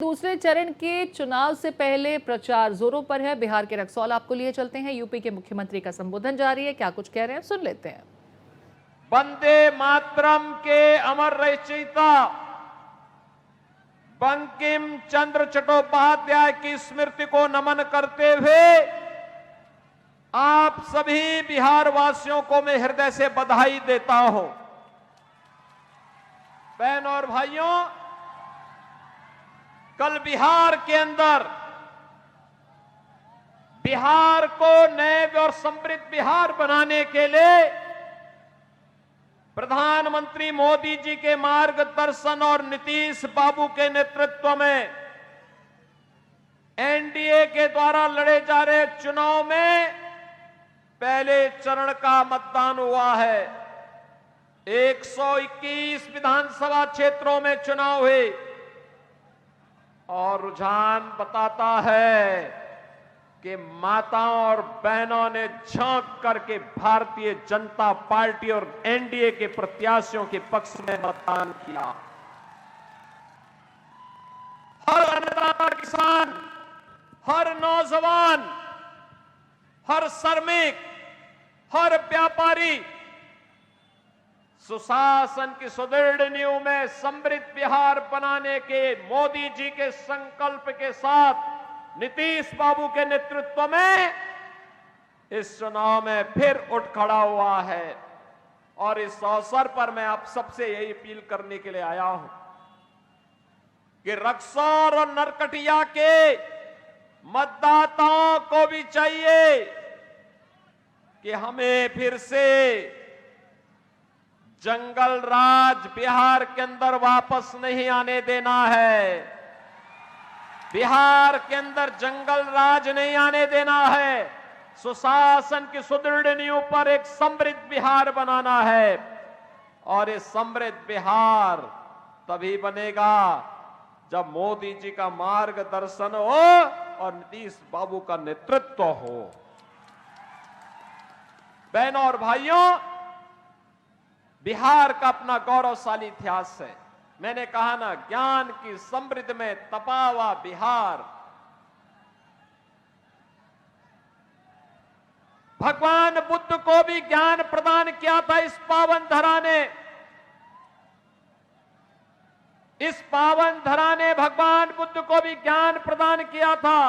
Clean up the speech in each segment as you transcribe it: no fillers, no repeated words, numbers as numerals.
दूसरे चरण के चुनाव से पहले प्रचार जोरों पर है। बिहार के रक्सौल आपको लिए चलते हैं। यूपी के मुख्यमंत्री का संबोधन जारी है, क्या कुछ कह रहे हैं सुन लेते हैं। वंदे मातरम के अमर रचयिता बंकिम चंद्र चट्टोपाध्याय की स्मृति को नमन करते हुए आप सभी बिहार वासियों को मैं हृदय से बधाई देता हूं। बहनों और भाइयों, कल बिहार के अंदर बिहार को नए और समृद्ध बिहार बनाने के लिए प्रधानमंत्री मोदी जी के मार्गदर्शन और नीतीश बाबू के नेतृत्व में एनडीए के द्वारा लड़े जा रहे चुनाव में पहले चरण का मतदान हुआ है। 121 विधानसभा क्षेत्रों में चुनाव हुए और रुझान बताता है कि माताओं और बहनों ने झांक करके भारतीय जनता पार्टी और एनडीए के प्रत्याशियों के पक्ष में मतदान किया। हर अन्नदाता किसान, हर नौजवान, हर श्रमिक, हर व्यापारी सुशासन की सुदृढ़ नींव में समृद्ध बिहार बनाने के मोदी जी के संकल्प के साथ नीतीश बाबू के नेतृत्व में इस चुनाव में फिर उठ खड़ा हुआ है। और इस अवसर पर मैं आप सबसे यही अपील करने के लिए आया हूं कि रक्सौल और नरकटिया के मतदाताओं को भी चाहिए कि हमें फिर से जंगल राज बिहार के अंदर वापस नहीं आने देना है। बिहार के अंदर जंगल राज नहीं आने देना है। सुशासन की सुदृढ़ नींव पर एक समृद्ध बिहार बनाना है और ये समृद्ध बिहार तभी बनेगा जब मोदी जी का मार्गदर्शन हो और नीतीश बाबू का नेतृत्व हो। बहनों और भाइयों, बिहार का अपना गौरवशाली इतिहास है। मैंने कहा ना, ज्ञान की समृद्ध में तपा हुआ बिहार। भगवान बुद्ध को भी ज्ञान प्रदान किया था इस पावन धरा ने। इस पावन धरा ने भगवान बुद्ध को भी ज्ञान प्रदान किया था।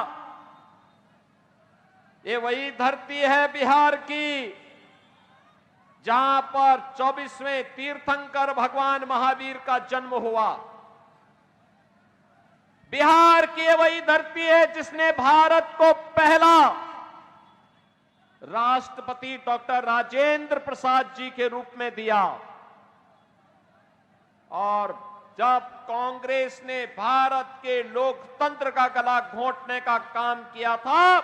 ये वही धरती है बिहार की जहां पर 24वें तीर्थंकर भगवान महावीर का जन्म हुआ। बिहार की वही धरती है जिसने भारत को पहला राष्ट्रपति डॉक्टर राजेंद्र प्रसाद जी के रूप में दिया। और जब कांग्रेस ने भारत के लोकतंत्र का गला घोंटने का काम किया था,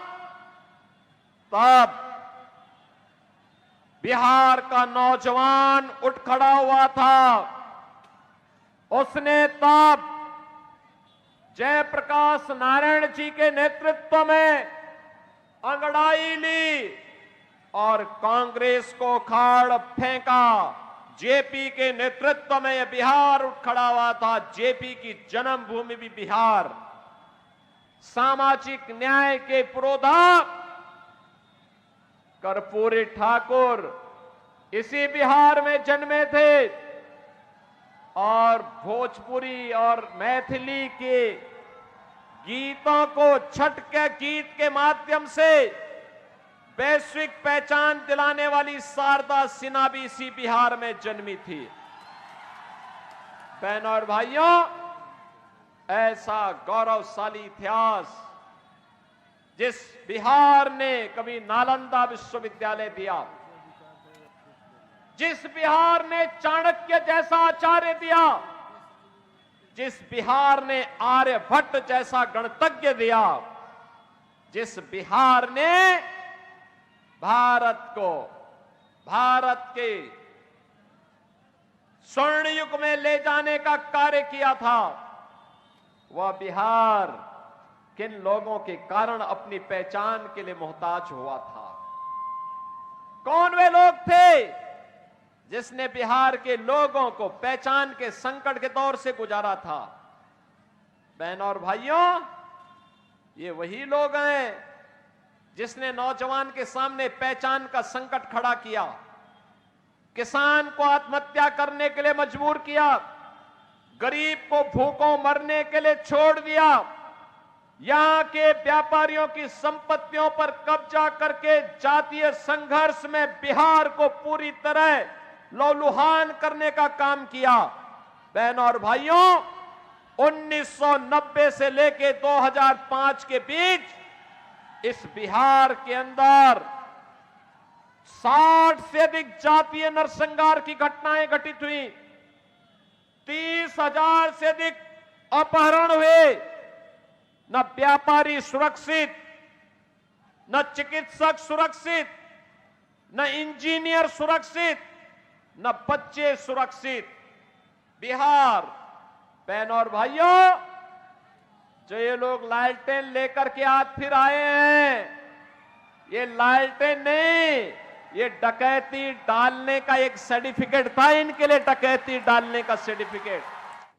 तब बिहार का नौजवान उठ खड़ा हुआ था। उसने तब जयप्रकाश नारायण जी के नेतृत्व में अंगड़ाई ली और कांग्रेस को खाड़ फेंका। जेपी के नेतृत्व में यह बिहार उठ खड़ा हुआ था। जेपी की जन्मभूमि भी बिहार। सामाजिक न्याय के पुरोधा कर्पूरी ठाकुर इसी बिहार में जन्मे थे और भोजपुरी और मैथिली के गीतों को छठ के गीत के माध्यम से वैश्विक पहचान दिलाने वाली शारदा सिन्हा भी इसी बिहार में जन्मी थी। बहनों और भाइयों, ऐसा गौरवशाली इतिहास जिस बिहार ने कभी नालंदा विश्वविद्यालय दिया, जिस बिहार ने चाणक्य जैसा आचार्य दिया, जिस बिहार ने आर्यभट्ट जैसा गणतज्ञ दिया, जिस बिहार ने भारत को भारत के स्वर्ण युग में ले जाने का कार्य किया था, वह बिहार किन लोगों के कारण अपनी पहचान के लिए मोहताज हुआ था? कौन वे लोग थे जिसने बिहार के लोगों को पहचान के संकट के दौर से गुजारा था? बहनों और भाइयों, ये वही लोग हैं जिसने नौजवान के सामने पहचान का संकट खड़ा किया, किसान को आत्महत्या करने के लिए मजबूर किया, गरीब को भूखों मरने के लिए छोड़ दिया, यहां के व्यापारियों की संपत्तियों पर कब्जा करके जातीय संघर्ष में बिहार को पूरी तरह लहूलुहान करने का काम किया। बहनों और भाइयों, 1990 से लेके 2005 के बीच इस बिहार के अंदर 60 से अधिक जातीय नरसंहार की घटनाएं घटित हुई, 30,000 से अधिक अपहरण हुए। न व्यापारी सुरक्षित, न चिकित्सक सुरक्षित, न इंजीनियर सुरक्षित, न बच्चे सुरक्षित। बिहार, बहनों और भाइयों, जो ये लोग लालटेन लेकर के आज फिर आए हैं, ये लालटेन नहीं, ये डकैती डालने का एक सर्टिफिकेट था इनके लिए, डकैती डालने का सर्टिफिकेट।